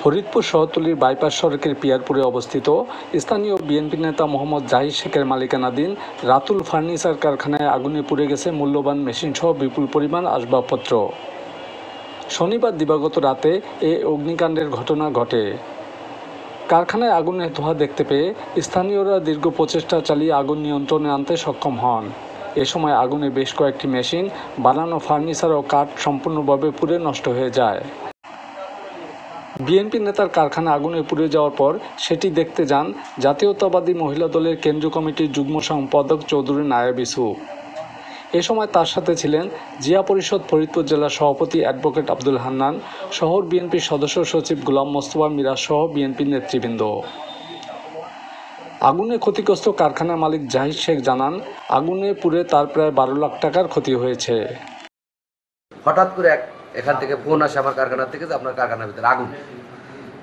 ফরিদপুর শহরতলির বাইপাস সড়কের পিয়ারপুরে অবস্থিত স্থানীয় বিএনপি নেতা মোহাম্মদ জাহিদ শেখের মালিকানাধীন রাতুল ফার্নিচার কারখানায় আগুনে পুড়ে গেছে মূল্যবান মেশিনসহ বিপুল পরিমাণ আসবাবপত্র। শনিবার দিবাগত রাতে এ অগ্নিকাণ্ডের ঘটনা ঘটে। কারখানায় আগুনের ধোঁয়া দেখতে পেয়ে স্থানীয়রা দীর্ঘ প্রচেষ্টা চালিয়ে আগুন নিয়ন্ত্রণে আনতে সক্ষম হন। এ সময় আগুনে বেশ কয়েকটি মেশিন, বানানো ফার্নিচার ও কাঠ সম্পূর্ণভাবে পুড়ে নষ্ট হয়ে যায়। বিএনপি নেতার কারখানা আগুনে পুড়ে যাওয়ার পর সেটি দেখতে যান জাতীয়তাবাদী মহিলা দলের কেন্দ্রীয় কমিটির যুগ্ম সম্পাদক চৌধুরী নায়েব ইউসুফ। এ সময় তার সাথে ছিলেন জিয়া পরিষদ ফরিদপুর জেলা সভাপতি অ্যাডভোকেট আব্দুল হান্নান, শহর বিএনপির সদস্য সচিব গোলাম মোস্তফা মিরাজ সহ বিএনপির নেতৃবৃন্দ। আগুনে ক্ষতিগ্রস্ত কারখানার মালিক জাহিদ শেখ জানান, আগুনে পুড়ে তার প্রায় 12 লাখ টাকার ক্ষতি হয়েছে। হঠাৎ করে এখান থেকে ফোন আসে আমার কারখানা থেকে যে আপনার কারখানার ভিতরে আগুন।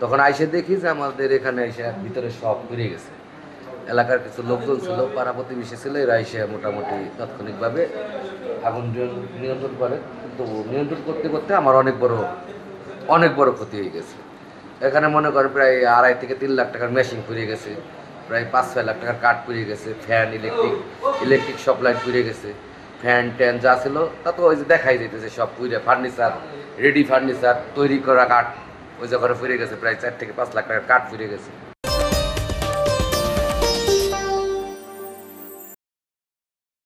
তখন আইসে দেখি যে আমাদের এখানে এসে ভিতরে সব পুড়ে গেছে। এলাকার কিছু লোকজন ছিল, পাড়া প্রতিবেশী ছিল, এরা এসে মোটামুটি তাৎক্ষণিকভাবে আগুন নিয়ন্ত্রণ করে। কিন্তু নিয়ন্ত্রণ করতে করতে আমার অনেক বড় ক্ষতি হয়ে গেছে। এখানে মনে করেন প্রায় 2.5 থেকে 3 লাখ টাকার মেশিন পুড়ে গেছে, প্রায় 5-6 লাখ টাকার কাঠ পুড়ে গেছে, ফ্যান, ইলেকট্রিক সব লাইট পুড়ে গেছে, ফ্যান ট্যান যা ছিল তা তো ওই যে দেখাই যেতেছে সব পুড়ে। ফার্নিচার, রেডি ফার্নিচার তৈরি করা কাঠ ওই জায়গায় পুড়ে গেছে, প্রায় 4 থেকে 5 লাখ টাকার কাঠ পুড়ে গেছে।